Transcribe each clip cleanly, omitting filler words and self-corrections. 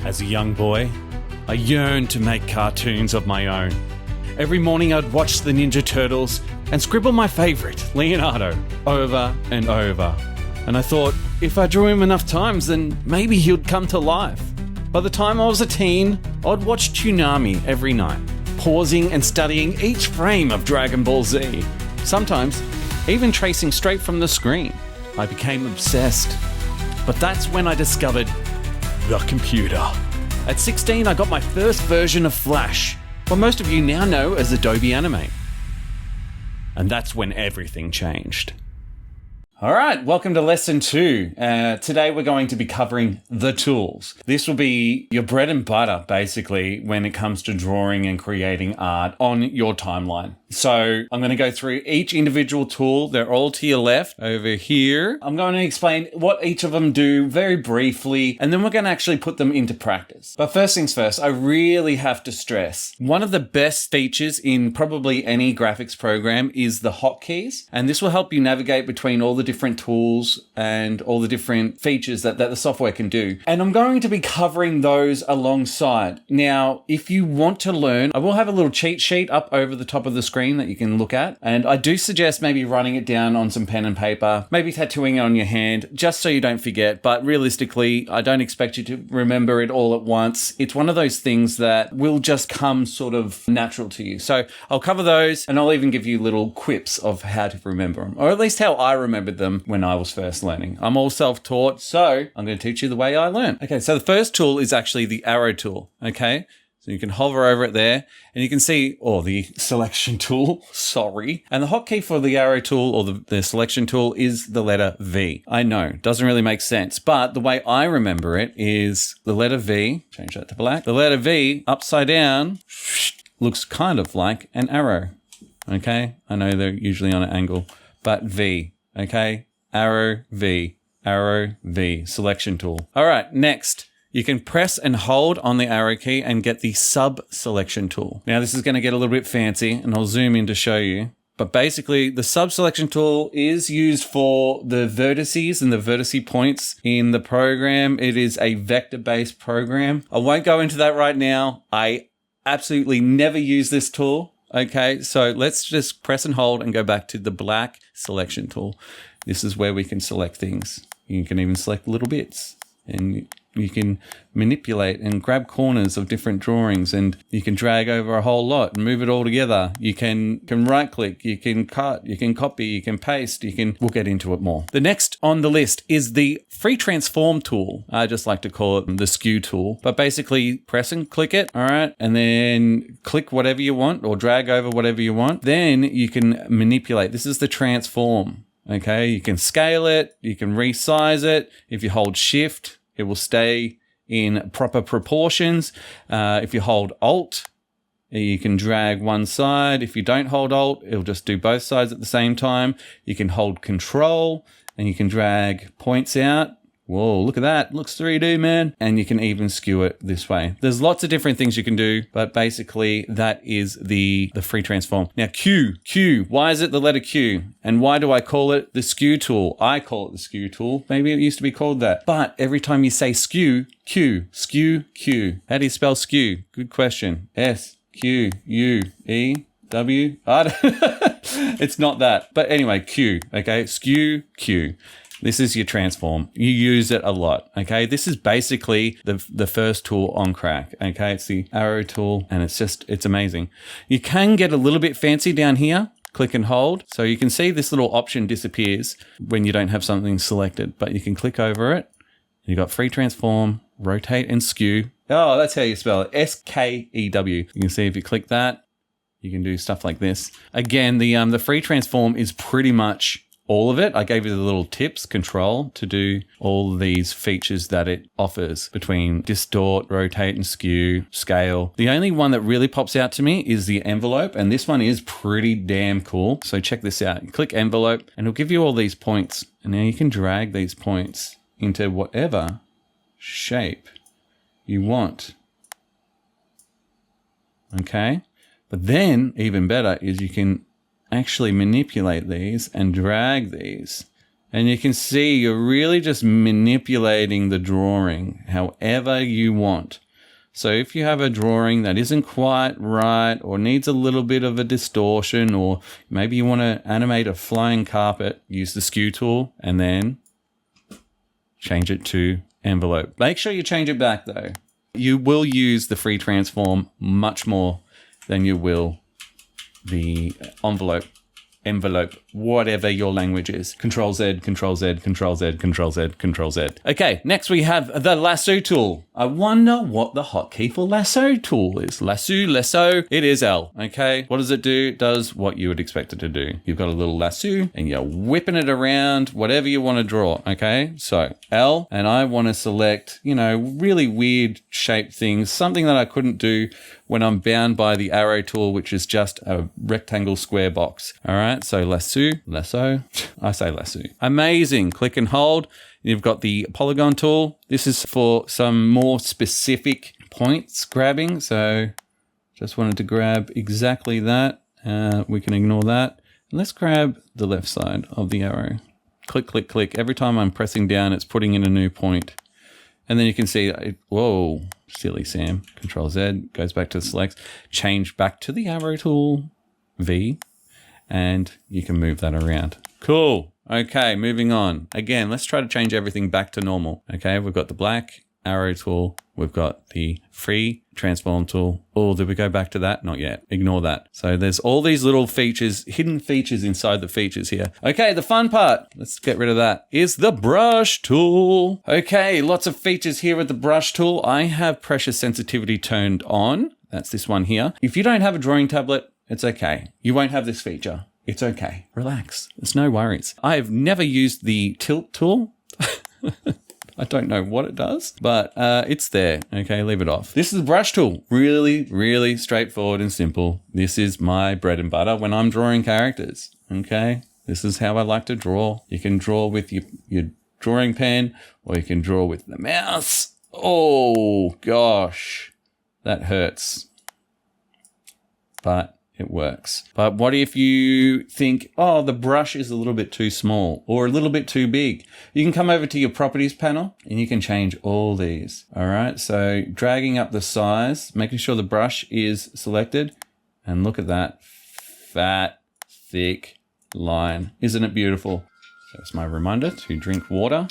As a young boy, I yearned to make cartoons of my own. Every morning I'd watch the Ninja Turtles and scribble my favourite, Leonardo, over and over. And I thought, if I drew him enough times, then maybe he'd come to life. By the time I was a teen, I'd watch Toonami every night, pausing and studying each frame of Dragon Ball Z. Sometimes, even tracing straight from the screen. I became obsessed. But that's when I discovered the computer. At 16, I got my first version of Flash, what most of you now know as Adobe Animate. And that's when everything changed. All right, welcome to lesson 2. Today we're going to be covering the tools. This will be your bread and butter, basically, when it comes to drawing and creating art on your timeline. So I'm going to go through each individual tool. They're all to your left over here. I'm going to explain what each of them do very briefly, and then we're going to actually put them into practice. But first things first, I really have to stress, one of the best features in probably any graphics program is the hotkeys, and this will help you navigate between all the different tools and all the different features that the software can do. And I'm going to be covering those alongside. Now, if you want to learn, I will have a little cheat sheet up over the top of the screen that you can look at. And I do suggest maybe writing it down on some pen and paper, maybe tattooing it on your hand, just so you don't forget. But realistically, I don't expect you to remember it all at once. It's one of those things that will just come sort of natural to you. So I'll cover those, and I'll even give you little quips of how to remember them, or at least how I remembered them when I was first learning. I'm all self-taught, so I'm going to teach you the way I learned. Okay, so the first tool is actually the arrow tool, okay? So you can hover over it there and you can see, the selection tool, sorry. And the hotkey for the arrow tool or the selection tool is the letter V. I know, doesn't really make sense, but the way I remember it is the letter V, change that to black. The letter V upside down looks kind of like an arrow, okay? I know they're usually on an angle, but V, okay? Arrow V, selection tool. All right, next. You can press and hold on the arrow key and get the sub-selection tool. Now, this is going to get a little bit fancy, and I'll zoom in to show you. But basically, the sub-selection tool is used for the vertices and the vertice points in the program. It is a vector-based program. I won't go into that right now. I absolutely never use this tool. Okay, so let's just press and hold and go back to the black selection tool. This is where we can select things. You can even select little bits, and you can manipulate and grab corners of different drawings, and you can drag over a whole lot and move it all together. You can right click, you can cut, you can copy, you can paste, we'll get into it more. The next on the list is the free transform tool. I just like to call it the skew tool, but basically press and click it, all right? And then click whatever you want or drag over whatever you want. Then you can manipulate. This is the transform, okay? You can scale it, you can resize it. If you hold shift, it will stay in proper proportions. If you hold Alt, you can drag one side. If you don't hold Alt, it'll just do both sides at the same time. You can hold Control and you can drag points out. Whoa, look at that. Looks 3D, man. And you can even skew it this way. There's lots of different things you can do, but basically that is the free transform. Now Q, why is it the letter Q? And why do I call it the skew tool? I call it the skew tool. Maybe it used to be called that. But every time you say skew, skew, Q. How do you spell skew? Good question. S-Q-U-E-W? It's not that. But anyway, Q, okay? Skew, Q. This is your transform. You use it a lot, okay? This is basically the first tool on crack, okay? It's the arrow tool, and it's amazing. You can get a little bit fancy down here. Click and hold. So you can see this little option disappears when you don't have something selected, but you can click over it. You've got free transform, rotate, and skew. Oh, that's how you spell it. S-K-E-W. You can see if you click that, you can do stuff like this. Again, the free transform is pretty much all of it. I gave you the little tips, control, to do all these features that it offers between distort, rotate and skew, scale. The only one that really pops out to me is the envelope, and this one is pretty damn cool. So check this out. You click envelope and it'll give you all these points. And now you can drag these points into whatever shape you want. Okay? But then, even better, is you can actually manipulate these and drag these And you can see you're really just manipulating the drawing however you want. So if you have a drawing that isn't quite right or needs a little bit of a distortion, or maybe you want to animate a flying carpet, use the skew tool and then change it to envelope. Make sure you change it back though. You will use the free transform much more than you will the envelope, whatever your language is. Control Z, Control Z, Control Z, Control Z, Control Z. Okay, next we have the Lasso Tool. I wonder what the hotkey for Lasso Tool is. Lasso, it is L, okay? What does it do? It does what you would expect it to do. You've got a little lasso and you're whipping it around, whatever you want to draw, okay? So L, and I want to select, really weird shaped things, something that I couldn't do when I'm bound by the arrow tool, which is just a rectangle square box. All right, so lasso, I say lasso. Amazing, click and hold. You've got the Polygon tool. This is for some more specific points grabbing. So just wanted to grab exactly that. We can ignore that. Let's grab the left side of the arrow. Click, click, click. Every time I'm pressing down, it's putting in a new point. And then you can see, whoa, silly Sam. Control Z, goes back to the selects. Change back to the arrow tool, V, and you can move that around. Cool. Okay, moving on. Again, let's try to change everything back to normal. Okay, we've got the black arrow tool. We've got the free transform tool. Oh, did we go back to that? Not yet. Ignore that. So there's all these little features, hidden features inside the features here. Okay, the fun part, let's get rid of that, is the brush tool. Okay, lots of features here with the brush tool. I have pressure sensitivity turned on. That's this one here. If you don't have a drawing tablet, it's okay. You won't have this feature. It's okay. Relax. There's no worries. I have never used the tilt tool. I don't know what it does, but it's there. Okay, leave it off. This is the brush tool. Really, really straightforward and simple. This is my bread and butter when I'm drawing characters. Okay, this is how I like to draw. You can draw with your drawing pen, or you can draw with the mouse. Oh gosh, that hurts. But it works. But what if you think, oh, the brush is a little bit too small or a little bit too big? You can come over to your properties panel and you can change all these. All right. So dragging up the size, making sure the brush is selected, and look at that fat, thick line. Isn't it beautiful? So it's my reminder to drink water,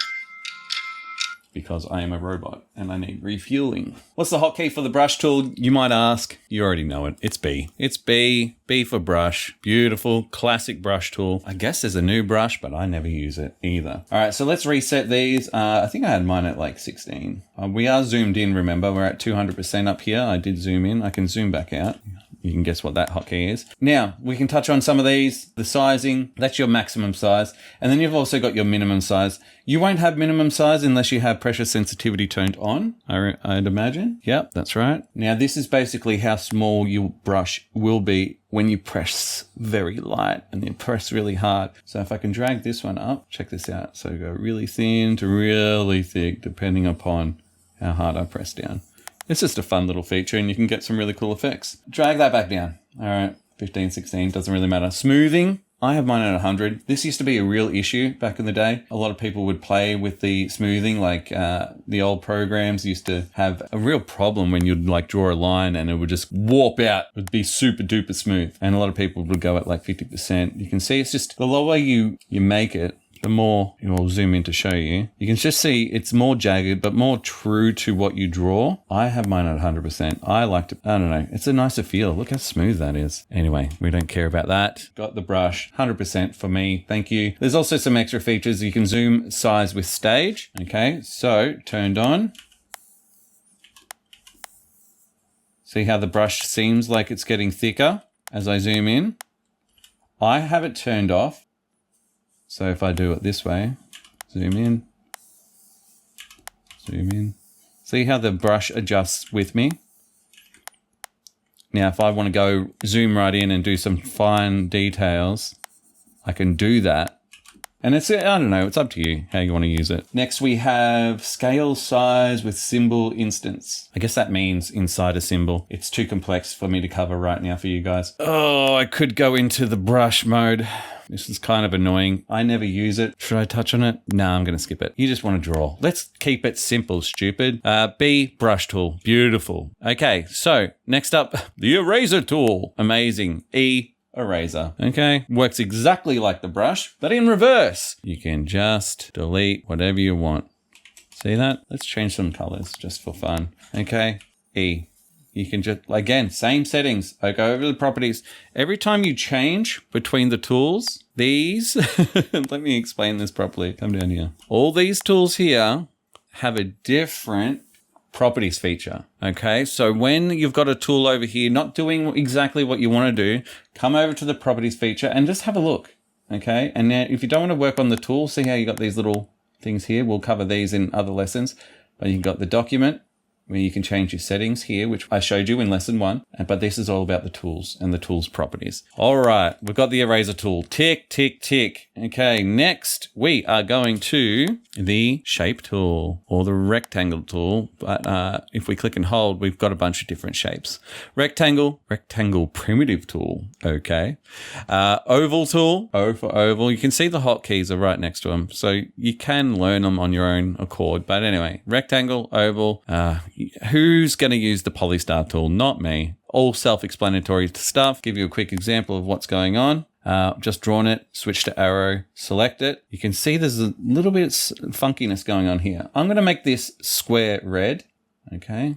because I am a robot and I need refueling. What's the hotkey for the brush tool, you might ask? You already know it. It's B. It's B. B for brush. Beautiful, classic brush tool. I guess there's a new brush, but I never use it either. All right, so let's reset these. I think I had mine at like 16. We are zoomed in, remember. We're at 200% up here. I did zoom in. I can zoom back out. You can guess what that hotkey is. Now, we can touch on some of these. The sizing, that's your maximum size. And then you've also got your minimum size. You won't have minimum size unless you have pressure sensitivity turned on, I'd imagine. Yep, that's right. Now, this is basically how small your brush will be when you press very light and you press really hard. So if I can drag this one up, check this out. So go really thin to really thick, depending upon how hard I press down. It's just a fun little feature and you can get some really cool effects. Drag that back down. All right, 15, 16, doesn't really matter. Smoothing, I have mine at 100. This used to be a real issue back in the day. A lot of people would play with the smoothing, like the old programs used to have a real problem when you'd like draw a line and it would just warp out. It would be super duper smooth. And a lot of people would go at like 50%. You can see it's just the lower you make it, the more, I'll zoom in to show you. You can just see it's more jagged, but more true to what you draw. I have mine at 100%. I like to, I don't know, it's a nicer feel. Look how smooth that is. Anyway, we don't care about that. Got the brush, 100% for me. Thank you. There's also some extra features. You can zoom size with stage. Okay, so turned on. See how the brush seems like it's getting thicker as I zoom in? I have it turned off. So if I do it this way, zoom in, see how the brush adjusts with me? Now, if I want to go zoom right in and do some fine details, I can do that. And it's, I don't know, it's up to you how you want to use it. Next, we have scale size with symbol instance. I guess that means inside a symbol. It's too complex for me to cover right now for you guys. Oh, I could go into the brush mode. This is kind of annoying. I never use it. Should I touch on it? No, I'm going to skip it. You just want to draw. Let's keep it simple, stupid. B, brush tool. Beautiful. Okay, so next up, the eraser tool. Amazing. E, eraser. Okay, works exactly like the brush, but in reverse. You can just delete whatever you want. See that? Let's change some colors just for fun. Okay, E. You can just, again, same settings. I go over the properties. Every time you change between the tools, these, let me explain this properly. Come down here. All these tools here have a different properties feature. Okay, so when you've got a tool over here, not doing exactly what you want to do, come over to the properties feature and just have a look. Okay, and now if you don't want to work on the tool, see how you got these little things here? We'll cover these in other lessons, but you've got the document, where you can change your settings here, which I showed you in lesson 1. But this is all about the tools and the tools properties. All right, we've got the eraser tool. Tick, tick, tick. Okay, next we are going to the shape tool or the rectangle tool. But if we click and hold, we've got a bunch of different shapes. Rectangle primitive tool. Okay. Oval tool, O for oval. You can see the hotkeys are right next to them. So you can learn them on your own accord. But anyway, rectangle, oval, who's going to use the polystar tool? Not me. All self-explanatory stuff. Give you a quick example of what's going on. Just drawn it, switch to arrow, select it. You can see there's a little bit of funkiness going on here. I'm going to make this square red, okay?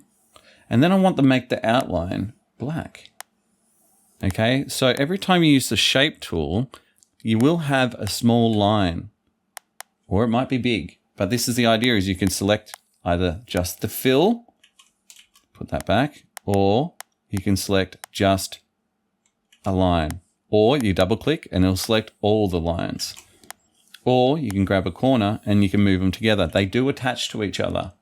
And then I want to make the outline black, okay? So every time you use the shape tool, you will have a small line, or it might be big. But this is the idea, is you can select either just the fill, put that back, or you can select just a line, or you double click and it'll select all the lines, or you can grab a corner and you can move them together. They do attach to each other.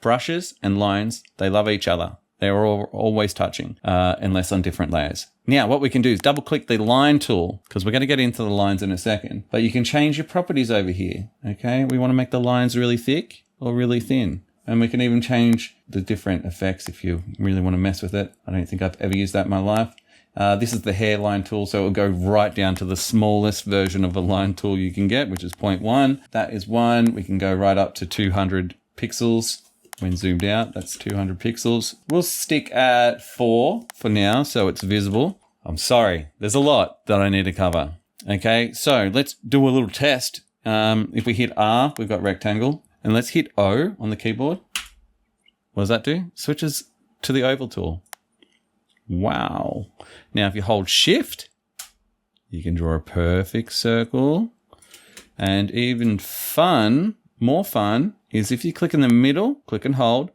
Brushes and lines, they love each other. They're always touching, unless on different layers. Now, what we can do is double click the line tool, because we're going to get into the lines in a second, but you can change your properties over here. Okay. We want to make the lines really thick or really thin. And we can even change the different effects if you really want to mess with it. I don't think I've ever used that in my life. This is the hairline tool, so it will go right down to the smallest version of a line tool you can get, which is 0.1. That is 1. We can go right up to 200 pixels. When zoomed out, that's 200 pixels. We'll stick at 4 for now, so it's visible. I'm sorry, there's a lot that I need to cover. Okay, so let's do a little test. If we hit R, we've got rectangle. And let's hit O on the keyboard. What does that do? Switches to the oval tool. Wow. Now, if you hold Shift, you can draw a perfect circle. And even more fun, is if you click in the middle, click and hold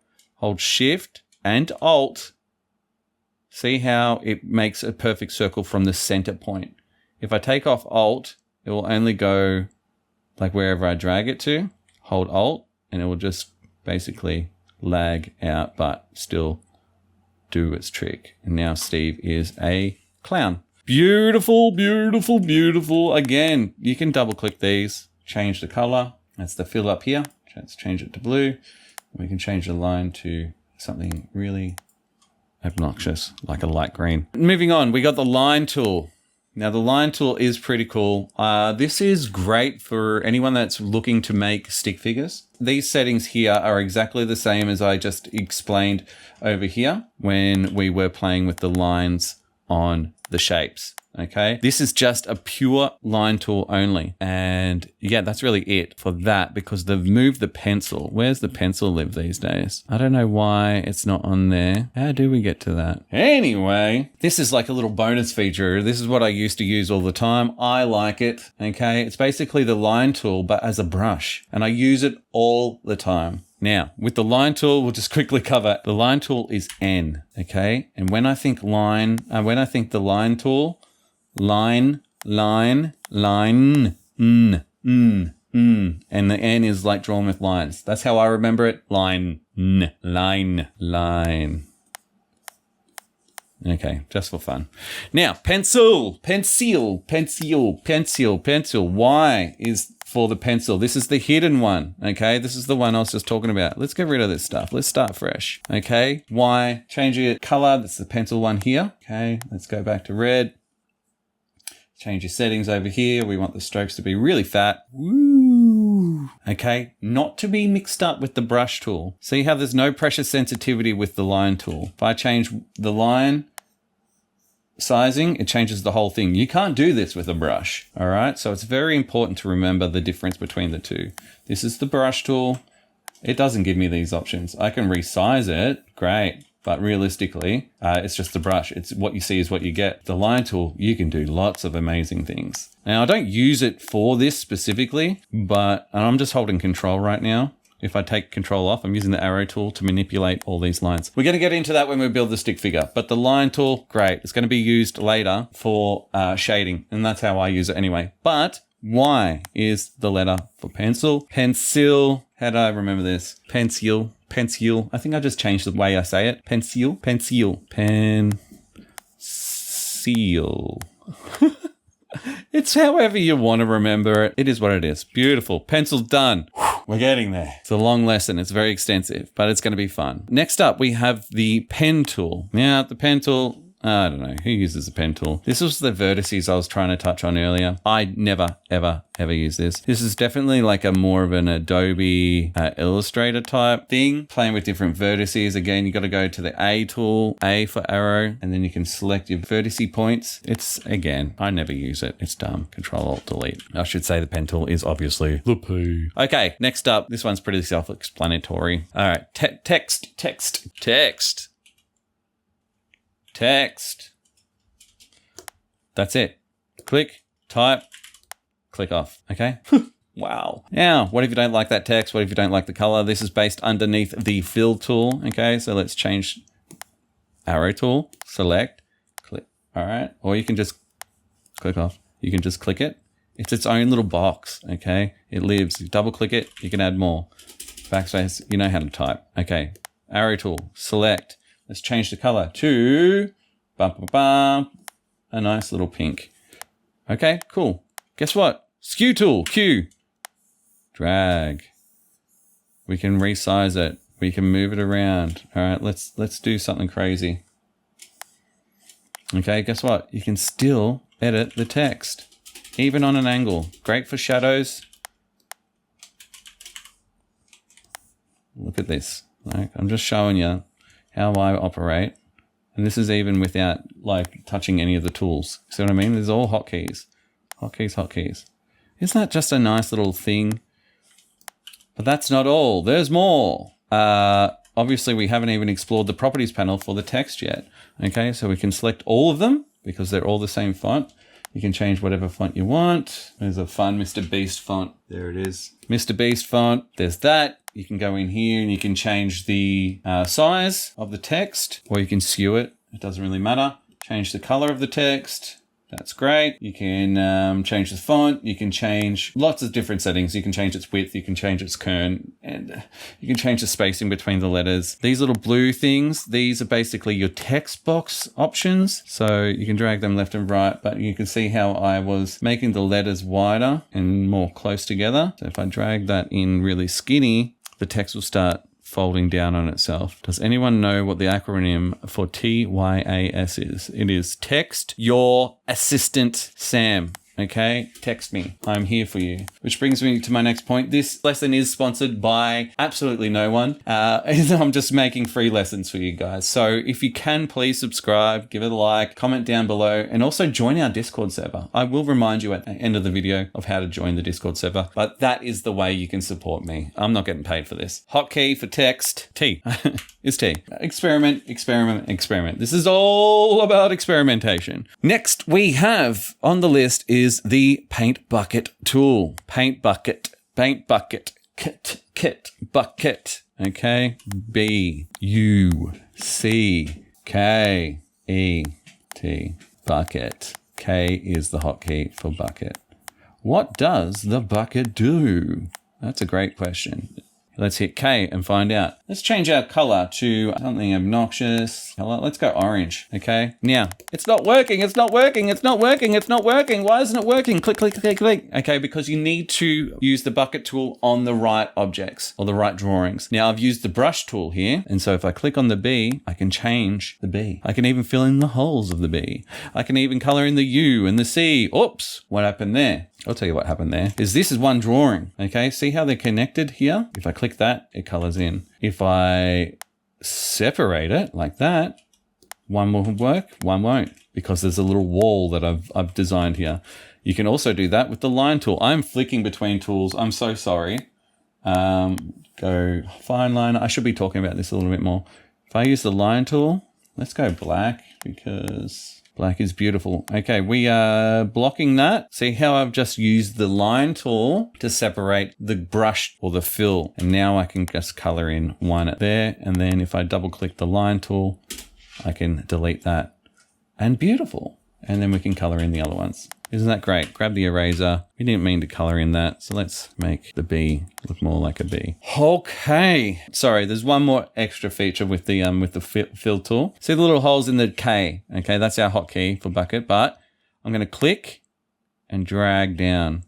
Shift and Alt. See how it makes a perfect circle from the center point. If I take off Alt, it will only go like wherever I drag it to. Hold Alt and it will just basically lag out, but still do its trick. And now Steve is a clown. Beautiful, beautiful, beautiful. Again, you can double click these, change the color. That's the fill up here. Let's change it to blue. We can change the line to something really obnoxious, like a light green. Moving on, we got the line tool. Now, the line tool is pretty cool. This is great for anyone that's looking to make stick figures. These settings here are exactly the same as I just explained over here when we were playing with the lines on the shapes. Okay, this is just a pure line tool only. And yeah, that's really it for that, because they've moved the pencil. Where's the pencil live these days? I don't know why it's not on there. How do we get to that? Anyway, this is like a little bonus feature. This is what I used to use all the time. I like it. Okay, it's basically the line tool, but as a brush, and I use it all the time. Now, with the line tool, we'll just quickly cover. The line tool is N, okay? And when I think the line tool, line, and the N is like drawn with lines. That's how I remember it. Line. Okay, just for fun. Now, pencil. Y is for the pencil. This is the hidden one, okay? This is the one I was just talking about. Let's get rid of this stuff. Let's start fresh, okay? Y, change your color. That's the pencil one here, okay? Let's go back to red. Change your settings over here. We want the strokes to be really fat. Woo. Okay, not to be mixed up with the brush tool. See how there's no pressure sensitivity with the line tool. If I change the line sizing, it changes the whole thing. You can't do this with a brush, all right? So it's very important to remember the difference between the two. This is the brush tool. It doesn't give me these options. I can resize it, great. But realistically, it's just the brush. It's what you see is what you get. The line tool, you can do lots of amazing things. Now, I don't use it for this specifically, but I'm just holding control right now. If I take control off, I'm using the arrow tool to manipulate all these lines. We're going to get into that when we build the stick figure, but the line tool, great. It's going to be used later for shading, and that's how I use it anyway. But Y is the letter for pencil. Pencil, how do I remember this? Pencil. Pencil. I think I just changed the way I say it. Pencil. Pencil. Pencil. It's however you want to remember it. It is what it is. Beautiful. Pencil's done. We're getting there. It's a long lesson. It's very extensive, but it's going to be fun. Next up, we have the pen tool. Now, the pen tool, I don't know. Who uses a pen tool? This was the vertices I was trying to touch on earlier. I never, ever, ever use this. This is definitely like a more of an Adobe Illustrator type thing, playing with different vertices. Again, you got to go to the A tool, A for arrow, and then you can select your vertice points. It's, again, I never use it. It's dumb. Control-Alt-Delete. I should say the pen tool is obviously the P. Okay, next up. This one's pretty self-explanatory. All right, text. Text. That's it. Click, type, click off. Okay. Wow. Now, what if you don't like that text? What if you don't like the color? This is based underneath the fill tool. Okay. So let's change arrow tool, select, click. All right. Or you can just click off. You can just click it. It's its own little box. Okay. It lives. You double click it. You can add more. Backspace. You know how to type. Okay. Arrow tool, select. Let's change the color to a nice little pink. Okay, cool. Guess what? Skew tool, Q. Drag. We can resize it. We can move it around. All right, let's do something crazy. Okay, guess what? You can still edit the text, even on an angle. Great for shadows. Look at this. Like, I'm just showing you how I operate. And this is even without like touching any of the tools. See what I mean? There's all hotkeys. Hotkeys. Isn't that just a nice little thing? But that's not all. There's more. Obviously, we haven't even explored the properties panel for the text yet. Okay, so we can select all of them because they're all the same font. You can change whatever font you want. There's a fun Mr. Beast font. There it is. Mr. Beast font. There's that. You can go in here and you can change the size of the text, or you can skew it. It doesn't really matter. Change the color of the text. That's great. You can change the font. You can change lots of different settings. You can change its width. You can change its kern, and you can change the spacing between the letters. These little blue things, these are basically your text box options. So you can drag them left and right, but you can see how I was making the letters wider and more close together. So if I drag that in really skinny, the text will start folding down on itself. Does anyone know what the acronym for TYAS is? It is Text Your Assistant Sam. Okay, text me. I'm here for you. Which brings me to my next point. This lesson is sponsored by absolutely no one. I'm just making free lessons for you guys. So if you can, please subscribe, give it a like, comment down below, and also join our Discord server. I will remind you at the end of the video of how to join the Discord server, but that is the way you can support me. I'm not getting paid for this. Hotkey for text, T is T. Experiment. This is all about experimentation. Next we have on the list is the paint bucket tool. Paint bucket, kit, bucket. Okay. B-U-C-K-E-T, bucket. K is the hotkey for bucket. What does the bucket do? That's a great question. Let's hit K and find out. Let's change our color to something obnoxious. Let's go orange, okay? Now, it's not working, it's not working, it's not working, it's not working. Why isn't it working? Click, click, click, click. Okay, because you need to use the bucket tool on the right objects or the right drawings. Now, I've used the brush tool here, and so if I click on the B, I can change the B. I can even fill in the holes of the B. I can even color in the U and the C. Oops, what happened there? I'll tell you what happened there. This is one drawing, okay? See how they're connected here? If I click that, it colors in. If I separate it like that, one will work, one won't, because there's a little wall that I've designed here. You can also do that with the line tool. I'm flicking between tools. I'm so sorry. Go fine line. I should be talking about this a little bit more. If I use the line tool, let's go black because black is beautiful. Okay, we are blocking that. See how I've just used the line tool to separate the brush or the fill. And now I can just color in one there. And then if I double click the line tool, I can delete that. And beautiful. And then we can color in the other ones. Isn't that great? Grab the eraser. We didn't mean to color in that. So let's make the B look more like a B. Okay. Sorry, there's one more extra feature with the fill tool. See the little holes in the K? Okay, that's our hotkey for bucket, but I'm going to click and drag down.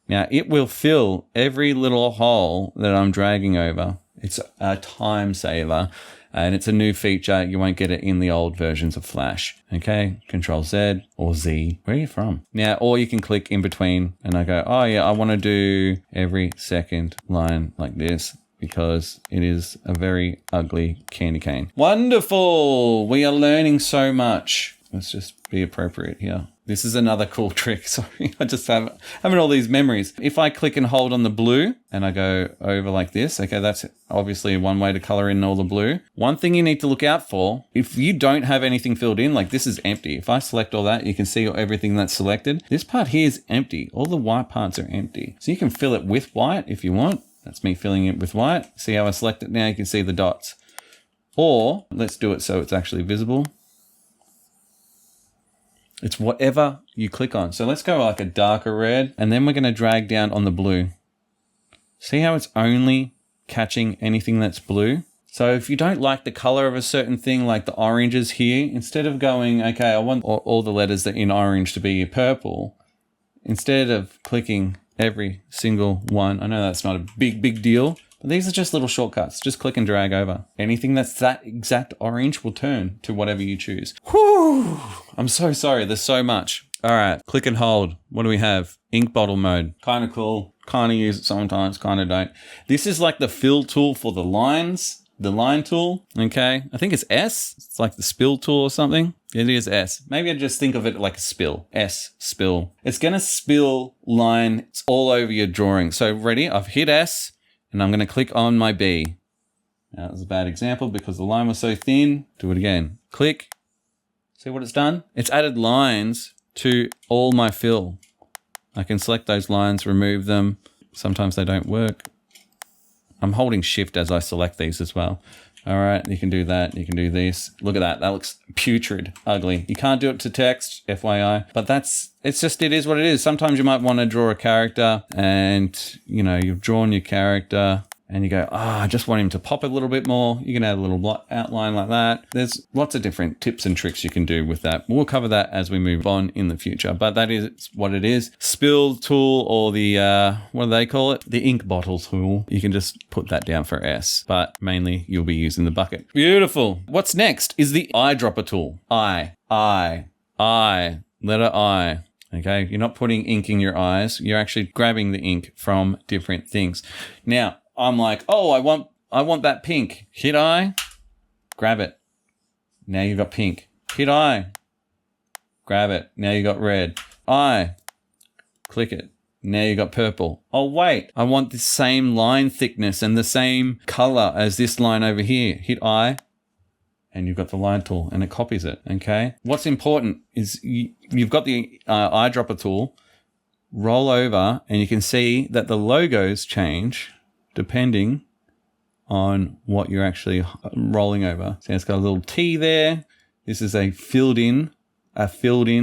Now it will fill every little hole that I'm dragging over. It's a time saver. And it's a new feature. You won't get it in the old versions of Flash. Okay, Control Z or Z. Where are you from? Now, or you can click in between and I go, oh yeah, I want to do every second line like this because it is a very ugly candy cane. Wonderful. We are learning so much. Let's just be appropriate here. This is another cool trick. Sorry, I just having all these memories. If I click and hold on the blue and I go over like this, okay, that's obviously one way to color in all the blue. One thing you need to look out for, if you don't have anything filled in, like this is empty. If I select all that, you can see everything that's selected. This part here is empty. All the white parts are empty. So you can fill it with white if you want. That's me filling it with white. See how I select it now? You can see the dots. Or let's do it so it's actually visible. It's whatever you click on. So let's go like a darker red, and then we're going to drag down on the blue. See how it's only catching anything that's blue? So if you don't like the color of a certain thing, like the oranges here, instead of going, okay, I want all the letters that are in orange to be purple, instead of clicking every single one, I know that's not a big deal, but these are just little shortcuts. Just click and drag over. Anything that's that exact orange will turn to whatever you choose. Whew! I'm so sorry. There's so much. All right. Click and hold. What do we have? Ink bottle mode. Kind of cool. Kind of use it sometimes. Kind of don't. This is like the fill tool for the lines. The line tool. Okay. I think it's S. It's like the spill tool or something. It is S. Maybe I just think of it like a spill. S. Spill. It's going to spill lines all over your drawing. So ready? I've hit S. And I'm going to click on my B. Now, that was a bad example because the line was so thin. Do it again. Click. See what it's done? It's added lines to all my fill. I can select those lines, remove them. Sometimes they don't work. I'm holding shift as I select these as well. All right, you can do that. You can do this. Look at that. That looks putrid, ugly. You can't do it to text, FYI. But it is what it is. Sometimes you might want to draw a character and, you know, you've drawn your character and you go, I just want him to pop a little bit more. You can add a little outline like that. There's lots of different tips and tricks you can do with that. We'll cover that as we move on in the future, but that is what it is. Spill tool or the, what do they call it? The ink bottle tool. You can just put that down for S, but mainly you'll be using the bucket. Beautiful. What's next is the eyedropper tool. Letter I. Okay. You're not putting ink in your eyes. You're actually grabbing the ink from different things. Now, I'm like, oh, I want that pink. Hit I, grab it. Now you've got pink. Hit I, grab it. Now you got red. I, click it. Now you got purple. Oh, wait, I want the same line thickness and the same color as this line over here. Hit I, and you've got the line tool and it copies it, okay? What's important is you've got the eyedropper tool, roll over, and you can see that the logos change depending on what you're actually rolling over. So it's got a little T there. This is a filled in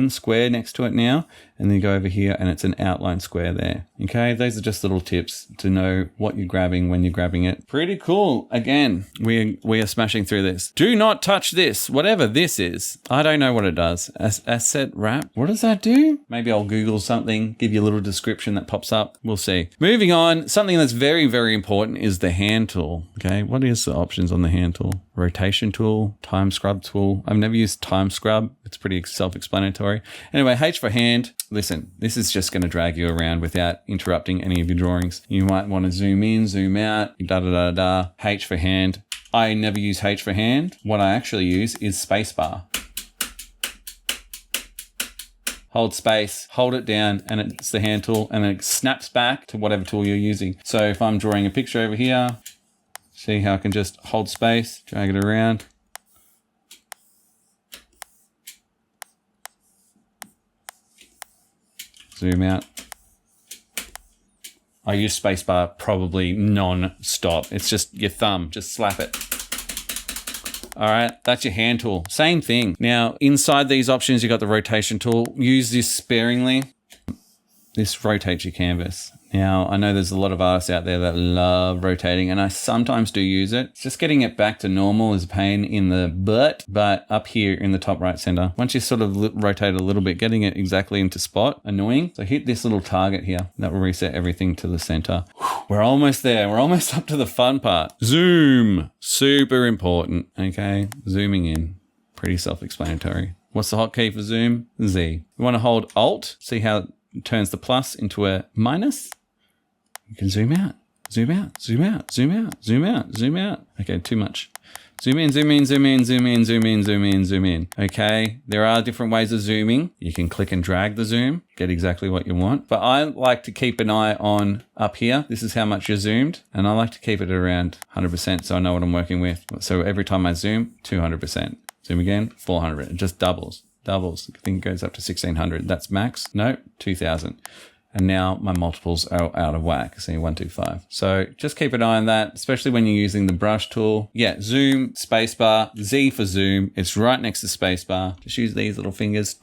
square next to it now. and then you go over here and it's an outline square there. Okay, those are just little tips to know what you're grabbing when you're grabbing it. Pretty cool. Again, we are smashing through this. Do not touch this, whatever this is. I don't know what it does. Asset wrap. What does that do? Maybe I'll Google something, give you a little description that pops up. We'll see. Moving on, something that's very, very important is the hand tool. Okay, what is the options on the hand tool? Rotation tool, time scrub tool. I've never used time scrub. It's pretty self-explanatory. Anyway, H for hand. Listen, this is just going to drag you around without interrupting any of your drawings. You might want to zoom in, zoom out, da-da-da-da. H for hand. I never use H for hand. What I actually use is Spacebar. Hold space, hold it down, and it's the hand tool, and then it snaps back to whatever tool you're using. So if I'm drawing a picture over here, see how I can just hold space, drag it around. Zoom out. I use Spacebar probably non-stop. It's just your thumb, just slap it. All right, that's your hand tool. Same thing. Now, inside these options, you got the rotation tool. Use this sparingly. This rotates your canvas. Now, I know there's a lot of artists out there that love rotating, and I sometimes do use it. Just getting it back to normal is a pain in the butt, but up here in the top right center, once you sort of rotate a little bit, getting it exactly into spot, annoying. So hit this little target here. That will reset everything to the center. We're almost there. We're almost up to the fun part. Zoom. Super important. Okay, zooming in. Pretty self-explanatory. What's the hotkey for zoom? Z. You want to hold Alt. See how it turns the plus into a minus? You can zoom out, zoom out, zoom out, zoom out, zoom out, zoom out. Okay, too much. Zoom in, zoom in, zoom in, zoom in, zoom in, zoom in, zoom in. Okay, there are different ways of zooming. You can click and drag the zoom, get exactly what you want. But I like to keep an eye on up here. This is how much you're zoomed. And I like to keep it around 100% so I know what I'm working with. So every time I zoom, 200%. Zoom again, 400. It just doubles. I think it goes up to 1600. That's max. No, 2000. And now my multiples are out of whack. See, 125. So just keep an eye on that, especially when you're using the brush tool. Yeah, zoom, spacebar, Z for zoom. It's right next to spacebar. Just use these little fingers.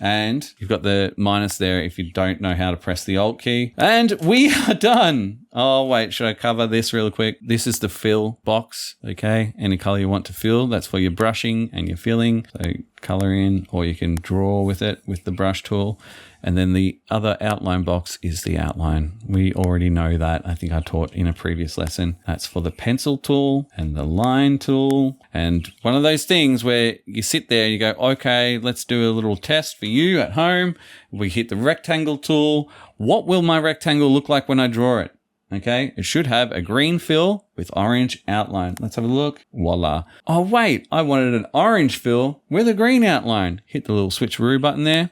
And you've got the minus there if you don't know how to press the Alt key. And we are done. Oh, wait, should I cover this real quick? This is the fill box, okay? Any color you want to fill, that's for your brushing and your filling. So color in, or you can draw with it with the brush tool. And then the other outline box is the outline. We already know that. I think I taught in a previous lesson. That's for the pencil tool and the line tool. And one of those things where you sit there and you go, okay, let's do a little test for you at home. We hit the rectangle tool. What will my rectangle look like when I draw it? Okay, it should have a green fill with orange outline. Let's have a look. Voila. Oh, wait, I wanted an orange fill with a green outline. Hit the little switcheroo button there.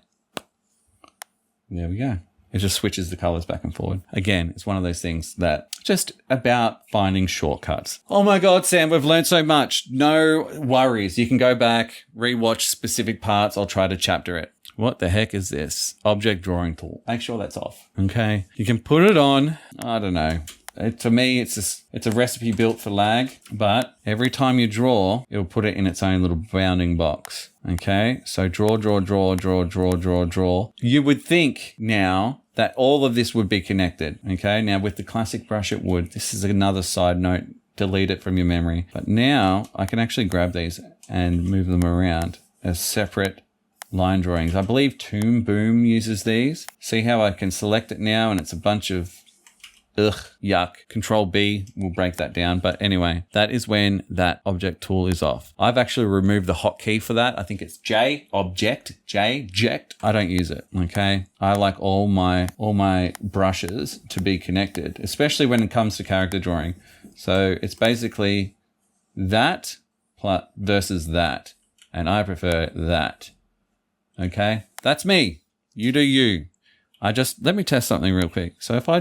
There we go. It just switches the colors back and forward. Again, it's one of those things that just about finding shortcuts. Oh my God, Sam, we've learned so much. No worries. You can go back, rewatch specific parts. I'll try to chapter it. What the heck is this? Object drawing tool. Make sure that's off. Okay. You can put it on. I don't know. To me, it's a recipe built for lag, but every time you draw, it'll put it in its own little bounding box. Okay. So draw. You would think now that all of this would be connected. Okay. Now with the classic brush, it would. This is another side note. Delete it from your memory. But now I can actually grab these and move them around as separate line drawings. I believe Toon Boom uses these. See how I can select it now and it's a bunch of yuck. Control B will break that down. But anyway, that is when that object tool is off. I've actually removed the hotkey for that. I think it's J, object. I don't use it. Okay. I like all my brushes to be connected, especially when it comes to character drawing. So it's basically that versus that. And I prefer that. Okay. That's me. You do you. Let me test something real quick. So if I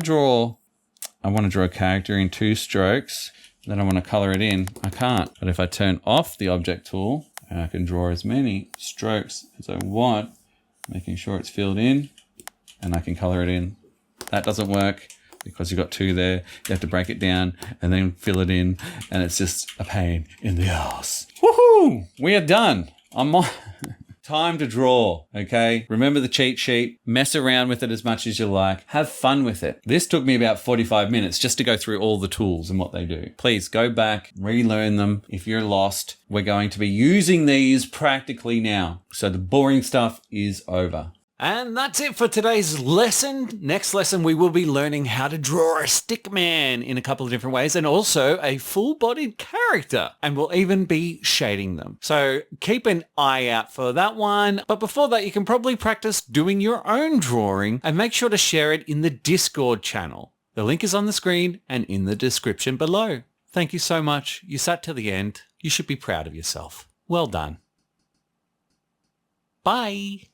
want to draw a character in 2 strokes, then I want to color it in. I can't. But if I turn off the object tool, and I can draw as many strokes as I want, making sure it's filled in, and I can color it in. That doesn't work because you've got 2 there. You have to break it down and then fill it in, and it's just a pain in the ass. Woohoo! We are done. Time to draw, okay? Remember the cheat sheet, mess around with it as much as you like, have fun with it. This took me about 45 minutes just to go through all the tools and what they do. Please go back, relearn them. If you're lost, we're going to be using these practically now. So the boring stuff is over. And that's it for today's lesson. Next lesson, we will be learning how to draw a stick man in a couple of different ways and also a full-bodied character. And we'll even be shading them. So keep an eye out for that one. But before that, you can probably practice doing your own drawing and make sure to share it in the Discord channel. The link is on the screen and in the description below. Thank you so much. You sat to the end. You should be proud of yourself. Well done. Bye.